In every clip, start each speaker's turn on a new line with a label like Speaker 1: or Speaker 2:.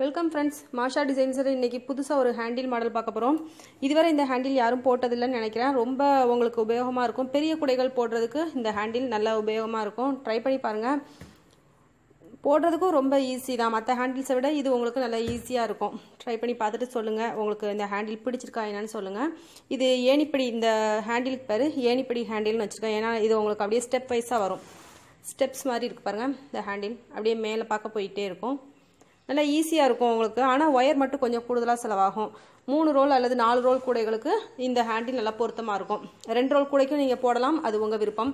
Speaker 1: Welcome friends, மாஷா டிசைன்ஸில் இன்றைக்கி புதுசாக ஒரு ஹேண்டில் மாடல் பார்க்க போகிறோம். இதுவரை இந்த ஹேண்டில் யாரும் போட்டதில்லைன்னு நினைக்கிறேன். ரொம்ப உங்களுக்கு உபயோகமாக இருக்கும். பெரிய குடைகள் போடுறதுக்கு இந்த ஹேண்டில் நல்லா உபயோகமாக இருக்கும். ட்ரை பண்ணி பாருங்கள். போடுறதுக்கும் ரொம்ப ஈஸி தான். மற்ற ஹேண்டில்ஸை விட இது உங்களுக்கு நல்லா ஈஸியாக இருக்கும். ட்ரை பண்ணி பார்த்துட்டு சொல்லுங்கள் உங்களுக்கு இந்த ஹேண்டில் பிடிச்சிருக்கா என்னன்னு சொல்லுங்கள். இது ஏணிப்படி, இந்த ஹேண்டிலுக்கு பேர் ஏணிப்படி ஹேண்டில்னு வச்சுருக்கேன். ஏன்னா இது உங்களுக்கு அப்படியே ஸ்டெப் வைஸாக வரும். ஸ்டெப்ஸ் மாதிரி இருக்குது பாருங்கள். இந்த ஹேண்டில் அப்படியே மேலே பார்க்க போயிட்டே இருக்கும். நல்லா ஈஸியாக இருக்கும் உங்களுக்கு. ஆனால் ஒயர் மட்டும் கொஞ்சம் கூடுதலாக செலவாகும். 3 ரோல் அல்லது 4 ரோல் கூடைகளுக்கு இந்த ஹேண்டில் நல்லா பொருத்தமாக இருக்கும். 2 ரோல் கூடைக்கும் நீங்கள் போடலாம், அது உங்கள் விருப்பம்.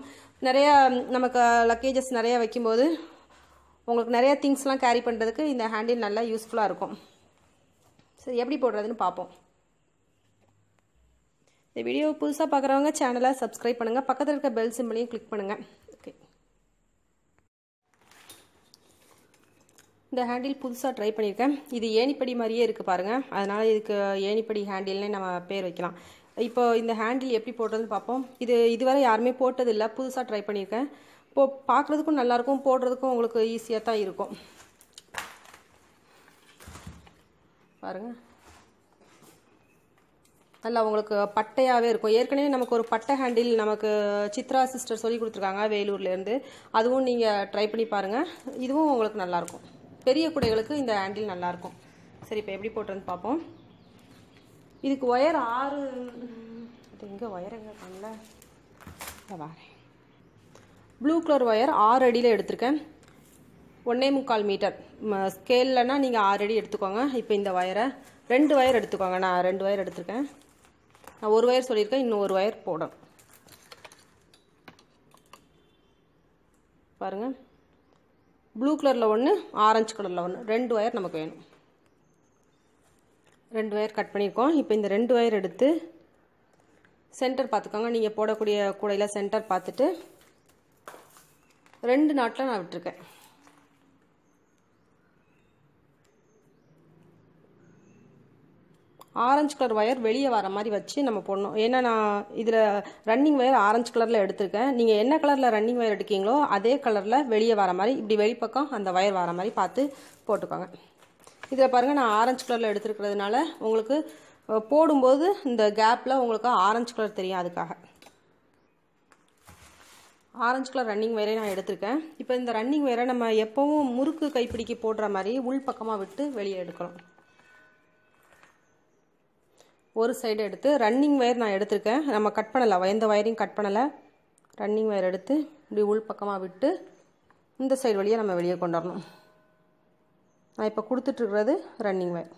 Speaker 1: நிறையா நமக்கு லக்கேஜஸ் நிறையா வைக்கும்போது உங்களுக்கு நிறையா திங்ஸ்லாம் கேரி பண்ணுறதுக்கு இந்த ஹேண்டில் நல்லா யூஸ்ஃபுல்லாக இருக்கும். சரி, எப்படி போடுறதுன்னு பார்ப்போம். இந்த வீடியோ புதுசாக பார்க்குறவங்க சேனலை சப்ஸ்கிரைப் பண்ணுங்கள். பக்கத்தில் இருக்க பெல் சிம்பிளையும் கிளிக் பண்ணுங்கள். இந்த ஹேண்டில் புதுசாக ட்ரை பண்ணியிருக்கேன். இது ஏணிப்படி மாதிரியே இருக்குது பாருங்கள். அதனால் இதுக்கு ஏணிப்படி ஹேண்டில்னே நம்ம பேர் வைக்கலாம். இப்போ இந்த ஹேண்டில் எப்படி போடுறதுன்னு பார்ப்போம். இதுவரை யாருமே போட்டதில்லை, புதுசாக ட்ரை பண்ணியிருக்கேன். இப்போது பார்க்குறதுக்கும் நல்லாயிருக்கும், போடுறதுக்கும் உங்களுக்கு ஈஸியாக தான் இருக்கும். பாருங்கள், நல்லா உங்களுக்கு பட்டையாகவே இருக்கும். ஏற்கனவே நமக்கு ஒரு பட்டை ஹேண்டில் நமக்கு சித்ரா சிஸ்டர் சொல்லி கொடுத்துருக்காங்க வேலூர்லேருந்து. அதுவும் நீங்கள் ட்ரை பண்ணி பாருங்கள். இதுவும் உங்களுக்கு நல்லாயிருக்கும். பெரிய குடைகளுக்கு இந்த ஹேண்டில் நல்லாயிருக்கும். சரி, இப்போ எப்படி போட்டுறதுன்னு பார்ப்போம். இதுக்கு ஒயர் 6, எங்கே ஒயர் எங்கே பண்ணல, வரேன். ப்ளூ கலர் ஒயர் 6 அடியில் எடுத்திருக்கேன். 1.25 மீட்டர் ஸ்கேல்லனா நீங்கள் 6 அடி எடுத்துக்கோங்க. இப்போ இந்த ஒயரை 2 ஒயர் எடுத்துக்கோங்க. நான் 2 ஒயர் எடுத்திருக்கேன். நான் 1 ஒயர் சொல்லியிருக்கேன், இன்னும் 1 ஒயர் போடணும். பாருங்கள், ப்ளூ கலரில் 1, ஆரஞ்சு கலரில் 1, 2 ஒயர் நமக்கு வேணும். 2 ஒயர் கட் பண்ணியிருக்கோம். இப்போ இந்த 2 ஒயர் எடுத்து சென்டர் பார்த்துக்கோங்க. நீங்கள் போடக்கூடிய கூடையில் சென்டர் பார்த்துட்டு 2 நாட்டில் நான் விட்டுருக்கேன். ஆரஞ்சு கலர் ஒயர் வெளியே வர மாதிரி வச்சு நம்ம போடணும். ஏன்னா நான் இதில் ரன்னிங் ஒயர் ஆரஞ்சு கலரில் எடுத்திருக்கேன். நீங்கள் என்ன கலரில் ரன்னிங் ஒயர் எடுக்கீங்களோ அதே கலரில் வெளியே வர மாதிரி, இப்படி வெளிப்பக்கம் அந்த ஒயர் வர மாதிரி பார்த்து போட்டுக்கோங்க. இதில் பாருங்கள், நான் ஆரஞ்சு கலரில் எடுத்துருக்கிறதுனால உங்களுக்கு போடும்போது இந்த கேப்பில் உங்களுக்கு ஆரஞ்சு கலர் தெரியும். அதுக்காக ஆரஞ்சு கலர் ரன்னிங் ஒயரை நான் எடுத்திருக்கேன். இப்போ இந்த ரன்னிங் ஒயரை நம்ம எப்போவும் முறுக்கு கைப்பிடிக்கு போடுற மாதிரி உள் பக்கமாக விட்டு வெளியே எடுக்கணும். ஒரு சைடு எடுத்து ரன்னிங் ஒயர் நான் எடுத்திருக்கேன். நம்ம கட் பண்ணலை, எந்த ஒயரையும் கட் பண்ணலை. ரன்னிங் ஒயர் எடுத்து இப்படி உள் பக்கமாக விட்டு இந்த சைடு வழியாக நம்ம வெளியே கொண்டு வரணும். நான் இப்போ கொடுத்துட்ருக்கிறது ரன்னிங் ஒயர்.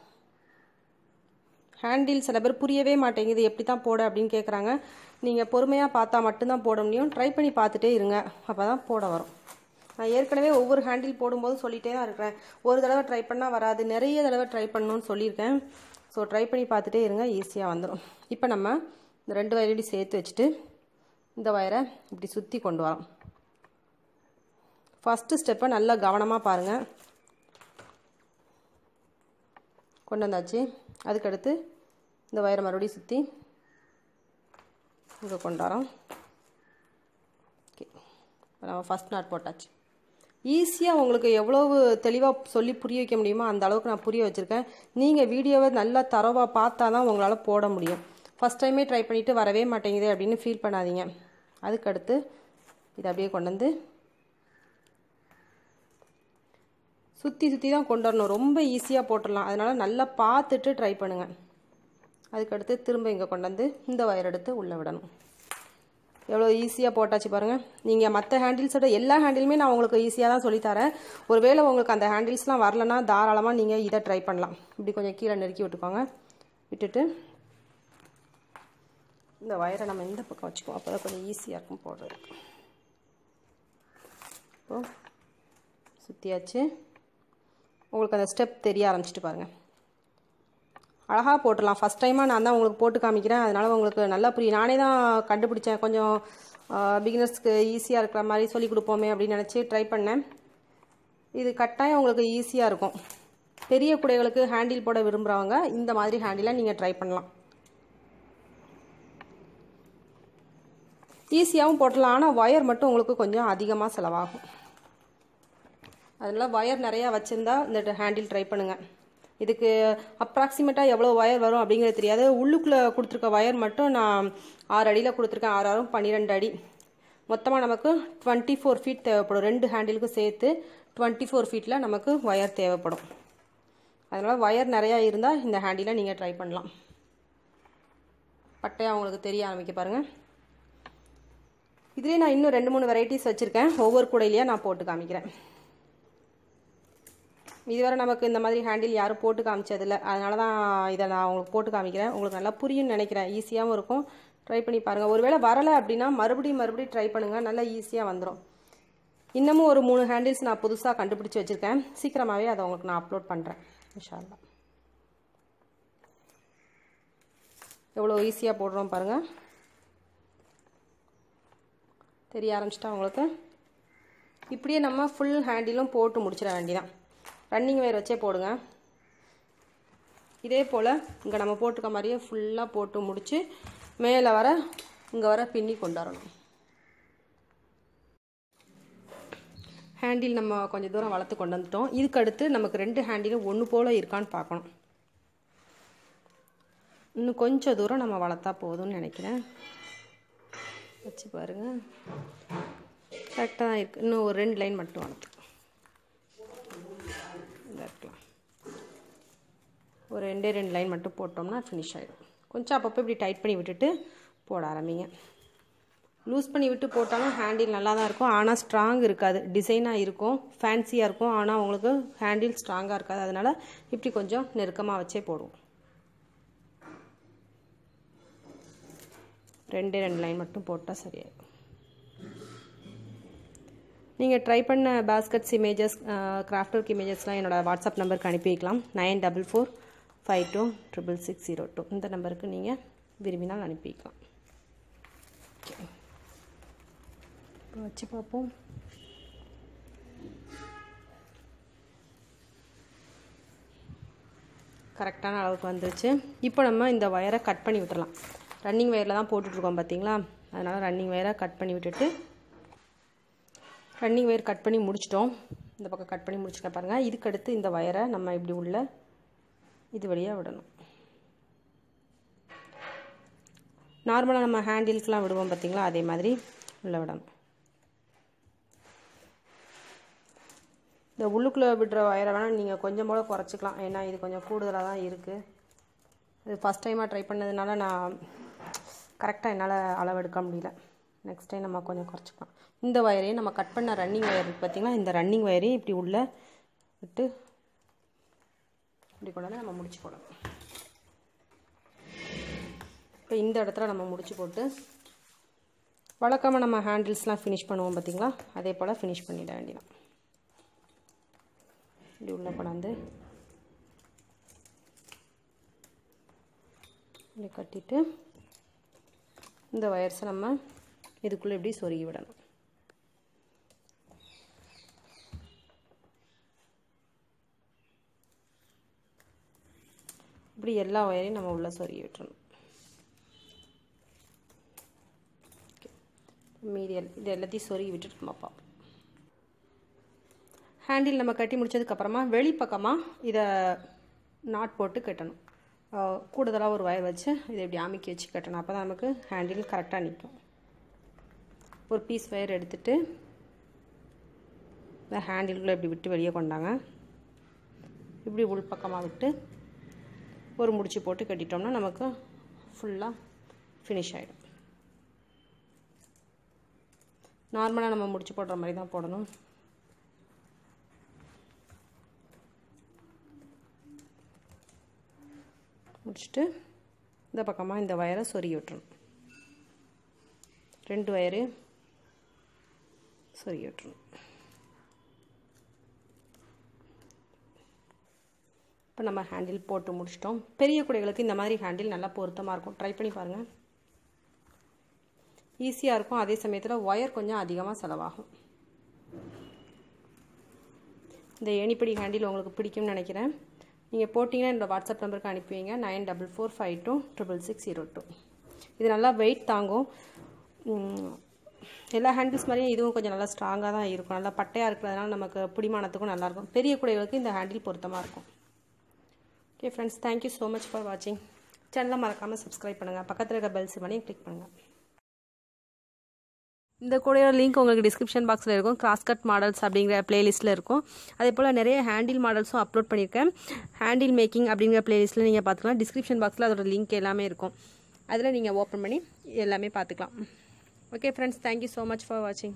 Speaker 1: ஹேண்டில் சில பேர் புரியவே மாட்டேங்குது, எப்படி தான் போட அப்படின்னு கேட்குறாங்க. நீங்கள் பொறுமையாக பார்த்தா மட்டும்தான் போட முடியும். ட்ரை பண்ணி பார்த்துட்டே இருங்க, அப்போ தான் போட வரும். நான் ஏற்கனவே ஒவ்வொரு ஹேண்டில் போடும்போது சொல்லிகிட்டே தான் இருக்கிறேன். ஒரு தடவை ட்ரை பண்ணால் வராது, நிறைய தடவை ட்ரை பண்ணணும்னு சொல்லியிருக்கேன். ஸோ ட்ரை பண்ணி பார்த்துட்டே இருங்க, ஈஸியாக வந்துடும். இப்போ நம்ம இந்த 2 ஒயர் இப்படி சேர்த்து வச்சுட்டு இந்த ஒயரை இப்படி சுற்றி கொண்டு வரோம். ஃபஸ்ட்டு ஸ்டெப்பை நல்லா கவனமாக பாருங்கள். கொண்டு வந்தாச்சு. அதுக்கடுத்து இந்த ஒயரை மறுபடியும் சுற்றி இங்கே கொண்டு வரோம். ஓகே, நம்ம ஃபஸ்ட் நாட் போட்டாச்சு. ஈஸியாக உங்களுக்கு எவ்வளவு தெளிவாக சொல்லி புரிய வைக்க முடியுமோ அந்த அளவுக்கு நான் புரிய வச்சுருக்கேன். நீங்கள் வீடியோவை நல்லா தரவாக பார்த்தா தான் உங்களால் போட முடியும். ஃபஸ்ட் டைமே ட்ரை பண்ணிவிட்டு வரவே மாட்டேங்குது அப்படின்னு ஃபீல் பண்ணாதீங்க. அதுக்கடுத்து இதை அப்படியே கொண்டு வந்து சுற்றி சுற்றி தான் கொண்டு வரணும். ரொம்ப ஈஸியாக போட்டுடலாம். அதனால் நல்லா பார்த்துட்டு ட்ரை பண்ணுங்கள். அதுக்கடுத்து திரும்ப இங்கே கொண்டு வந்து இந்த ஒயர் எடுத்து உள்ளே விடணும். எவ்வளோ ஈஸியாக போட்டாச்சு பாருங்கள். நீங்கள் மற்ற ஹேண்டில்ஸோட எல்லா ஹேண்டிலுமே நான் உங்களுக்கு ஈஸியாக தான் சொல்லித்தரேன். ஒருவேளை உங்களுக்கு அந்த ஹேண்டில்ஸ்லாம் வரலன்னா தாராளமாக நீங்கள் இதை ட்ரை பண்ணலாம். இப்படி கொஞ்சம் கீழே நெருக்கி விட்டுக்கோங்க. விட்டுட்டு இந்த ஒயரை நம்ம இந்த பக்கம் வச்சுக்குவோம். அப்போ தான் கொஞ்சம் ஈஸியாக இருக்கும் போடுறது. இப்போது சுற்றியாச்சு. உங்களுக்கு அந்த ஸ்டெப் தெரிய ஆரம்பிச்சிட்டு பாருங்கள். அழகாக போட்டுடலாம். ஃபஸ்ட் டைமாக நான் தான் உங்களுக்கு போட்டு காமிக்கிறேன். அதனால் உங்களுக்கு நல்லா புரியும். நானே தான் கண்டுபிடிச்சேன். கொஞ்சம் பிகினர்ஸ்க்கு ஈஸியாக இருக்கிற மாதிரி சொல்லி கொடுப்போமே அப்படின்னு நினச்சி ட்ரை பண்ணேன். இது கட்டாயம் உங்களுக்கு ஈஸியாக இருக்கும். பெரிய குடைகளுக்கு ஹேண்டில் போட விரும்புகிறவங்க இந்த மாதிரி ஹேண்டிலை நீங்கள் ட்ரை பண்ணலாம். ஈஸியாகவும் போட்டலாம். ஆனால் ஒயர் மட்டும் உங்களுக்கு கொஞ்சம் அதிகமாக செலவாகும். அதனால் ஒயர் நிறையா வச்சுருந்தா இந்த ஹேண்டில் ட்ரை பண்ணுங்கள். இதுக்கு அப்ராக்சிமேட்டாக எவ்வளோ ஒயர் வரும் அப்படிங்கிறது தெரியாது. உள்ளுக்குள்ளே கொடுத்துருக்க ஒயர் மட்டும் நான் 6 அடியில் கொடுத்துருக்கேன். 6 ஆறும் 12 அடி. மொத்தமாக நமக்கு 24 ஃபீட் தேவைப்படும். 2 ஹேண்டிலுக்கும் சேர்த்து 24 ஃபீட்டில் நமக்கு ஒயர் தேவைப்படும். அதனால் ஒயர் நிறையா இருந்தால் இந்த ஹேண்டிலை நீங்கள் ட்ரை பண்ணலாம். பட்டையாக உங்களுக்கு தெரிய ஆரம்பிக்க பாருங்கள். இதுலேயே நான் இன்னும் 2-3 வெரைட்டிஸ் வச்சுருக்கேன். ஒவ்வொரு கூடையிலையாக நான் போட்டு காமிக்கிறேன். இதுவரை நமக்கு இந்த மாதிரி ஹேண்டில் யாரும் போட்டு காமிச்சதில்லை. அதனால தான் இதை நான் உங்களுக்கு போட்டு காமிக்கிறேன். உங்களுக்கு நல்லா புரியும்னு நினைக்கிறேன். ஈஸியாகவும் இருக்கும். ட்ரை பண்ணி பாருங்கள். ஒருவேளை வரலை அப்படின்னா மறுபடியும் ட்ரை பண்ணுங்கள். நல்லா ஈஸியாக வந்துடும். இன்னமும் ஒரு 3 ஹேண்டில்ஸ் நான் புதுசாக கண்டுபிடிச்சி வச்சுருக்கேன். சீக்கிரமாகவே அதை உங்களுக்கு நான் அப்லோட் பண்ணுறேன் இன்ஷா அல்லாஹ். எவ்வளோ ஈஸியாக போடுறோம் பாருங்கள். தெரிய ஆரம்பிச்சிட்டா உங்களுக்கு. இப்படியே நம்ம ஃபுல் ஹேண்டிலும் போட்டு முடிச்சிட வேண்டியதான். ரன்னிங் வயர் வச்சே போடுங்க. இதே போல் இங்கே நம்ம போட்டுக்க மாதிரியே ஃபுல்லாக போட்டு முடித்து மேலே வர இங்கே வர பின்னி கொண்டு வரணும். ஹேண்டில் நம்ம கொஞ்சம் தூரம் வளர்த்து கொண்டு வந்துட்டோம். இதுக்கு அடுத்து நமக்கு 2 ஹேண்டிலும் ஒன்று போல் இருக்கான்னு பார்க்கணும். இன்னும் கொஞ்சம் தூரம் நம்ம வளர்த்தா போதும்னு நினைக்கிறேன். வச்சு பாருங்கள். கரெக்டாக தான் இருக்குது. இன்னும் ஒரு 2 லைன் மட்டும் வளர்த்து இருக்கலாம். ஒரு 2 லைன் மட்டும் போட்டோம்னா ஃபினிஷ் ஆகிடும். கொஞ்சம் அப்பப்போ இப்படி டைட் பண்ணி விட்டுட்டு போட ஆரம்பிங்க. லூஸ் பண்ணி விட்டு போட்டாலும் ஹேண்டில் நல்லா தான் இருக்கும். ஆனால் ஸ்ட்ராங் இருக்காது. டிசைனாக இருக்கும், ஃபேன்சியாக இருக்கும். ஆனால் உங்களுக்கு ஹேண்டில் ஸ்ட்ராங்காக இருக்காது. அதனால் இப்படி கொஞ்சம் நெருக்கமாக வச்சே போடுவோம். 2 லைன் மட்டும் போட்டால் சரியாயிடும். நீங்கள் ட்ரை பண்ண பாஸ்கெட்ஸ் இமேஜஸ், கிராஃப்ட் ஒர்க் இமேஜஸ்லாம் என்னோடய வாட்ஸ்அப் நம்பருக்கு அனுப்பி வைக்கலாம். 9445266602. இந்த நம்பருக்கு நீங்கள் விரும்பினால் அனுப்பி வைக்கலாம். இப்போ வச்சு பார்ப்போம். கரெக்டான அளவுக்கு வந்துருச்சு. இப்போ நம்ம இந்த ஒயரை கட் பண்ணி விட்டுறலாம். ரன்னிங் ஒயரில் தான் போட்டுட்ருக்கோம் பார்த்தீங்களா? அதனால் ரன்னிங் ஒயரை கட் பண்ணி விட்டுட்டு, ரன்னிங் ஒயர் கட் பண்ணி முடிச்சிட்டோம். இந்த பக்கம் கட் பண்ணி முடிச்சுக்க பாருங்கள். இதுக்கடுத்து இந்த ஒயரை நம்ம இப்படி உள்ள இது வழியாக விடணும். நார்மலாக நம்ம ஹேண்டில்ஸ்லாம் விடுவோம் பார்த்தீங்களா? அதே மாதிரி உள்ள விடணும். இந்த உள்ளுக்குள்ளே விடுற ஒயரை வேணால் நீங்கள் கொஞ்சம் போல் குறைச்சிக்கலாம். ஏன்னா இது கொஞ்சம் கூடுதலாக தான் இருக்குது. இது ஃபஸ்ட் டைமாக ட்ரை பண்ணதுனால நான் கரெக்டாக என்னால் அளவெடுக்க முடியல. நெக்ஸ்ட் டைம் நம்ம கொஞ்சம் குறைச்சிக்கலாம். இந்த ஒயரையும் நம்ம கட் பண்ண ரன்னிங் ஒயர் இருக்குது பார்த்திங்களா? இந்த ரன்னிங் ஒயரையும் இப்படி உள்ளே விட்டு இப்படி கொண்டாந்து நம்ம முடிச்சு போடணும். இப்போ இந்த இடத்துல நம்ம முடிச்சு போட்டு வழக்கமாக நம்ம ஹேண்டில்ஸ்லாம் ஃபினிஷ் பண்ணுவோம் பார்த்திங்களா? அதே போல் ஃபினிஷ் பண்ணிட வேண்டியதான். இப்படி உள்ளே கொண்டாந்து இப்படி கட்டிட்டு இந்த ஒயர்ஸை நம்ம இதுக்குள்ளே இப்படி சொருகி விடணும். இப்படி எல்லா ஒயரையும் நம்ம உள்ளே சொருகி விட்டுறணும். மீதி இது எல்லாத்தையும் சொருகி விட்டுட்டு நம்ம பார்ப்போம். ஹேண்டில் நம்ம கட்டி முடிச்சதுக்கப்புறமா வெளிப்பக்கமாக இதை நாட் போட்டு கட்டணும். கூடுதலாக ஒரு ஒயர் வச்சு இதை இப்படி அமுக்கி வச்சு கட்டணும். அப்போ தான் நமக்கு ஹேண்டில் கரெக்டாக நிற்கும். ஒரு பீஸ் ஒயர் எடுத்துகிட்டு இந்த ஹேண்டிலுக்குள்ளே இப்படி விட்டு வெளியே கொண்டாங்க. இப்படி உள்பக்கமாக விட்டு ஒரு முடிச்சு போட்டு கட்டிட்டோம்னா நமக்கு ஃபுல்லாக ஃபினிஷ் ஆகிடும். நார்மலாக நம்ம முடிச்சு போடுற மாதிரி தான் போடணும். முடிச்சுட்டு இந்த பக்கமாக இந்த ஒயரை சொருகி விட்டுறணும். 2 ஒயரு சொருகி விட்டுறணும். இப்போ நம்ம ஹேண்டில் போட்டு முடிச்சிட்டோம். பெரிய குடைகளுக்கு இந்த மாதிரி ஹேண்டில் நல்லா பொருத்தமாக இருக்கும். ட்ரை பண்ணி பாருங்கள். ஈஸியாக இருக்கும். அதே சமயத்தில் ஒயர் கொஞ்சம் அதிகமாக செலவாகும். இந்த ஏணிப்படி ஹேண்டில் உங்களுக்கு பிடிக்கும்னு நினைக்கிறேன். நீங்கள் போட்டிங்கன்னா என்னோடய வாட்ஸ்அப் நம்பருக்கு அனுப்புவீங்க. 9445266602. இது நல்லா வெயிட் தாங்கும். எல்லா ஹேண்டில்ஸ் மாதிரியும் இதுவும் கொஞ்சம் நல்லா ஸ்ட்ராங்காக தான் இருக்கும். நல்லா பட்டையாக இருக்கிறதுனால நமக்கு பிடிமானத்துக்கும் நல்லாயிருக்கும். பெரிய குடைகளுக்கு இந்த ஹேண்டில் பொருத்தமாக இருக்கும். Okay friends, thank you so much for வாட்சிங். சேனலை மறக்காமல் சப்ஸ்கிரைப் பண்ணுங்கள், பக்கத்தில் இருக்க பெல் சிம்பலையும் கிளிக் பண்ணுங்கள். இந்த கூடையோட லிங்க் உங்களுக்கு டிஸ்கிரிப்ஷன் பாக்ஸில் இருக்கும். crosscut மாடல்ஸ் அப்படிங்கிற பிளேலிஸ்ட்டில் இருக்கும். அதே போல் நிறைய ஹேண்டில் மாடல்ஸும் அப்லோட் பண்ணியிருக்கேன். ஹேண்டில் மேக்கிங் அப்படிங்கிற பிளேலிஸ்ட்டில் நீங்கள் பார்த்துக்கலாம். டிஸ்கிரிப்ஷன் பாக்ஸில் அதோட லிங்க் எல்லாமே இருக்கும். அதில் நீங்கள் ஓப்பன் பண்ணி எல்லாமே பார்த்துக்கலாம். Okay friends, thank you so much for வாட்சிங்.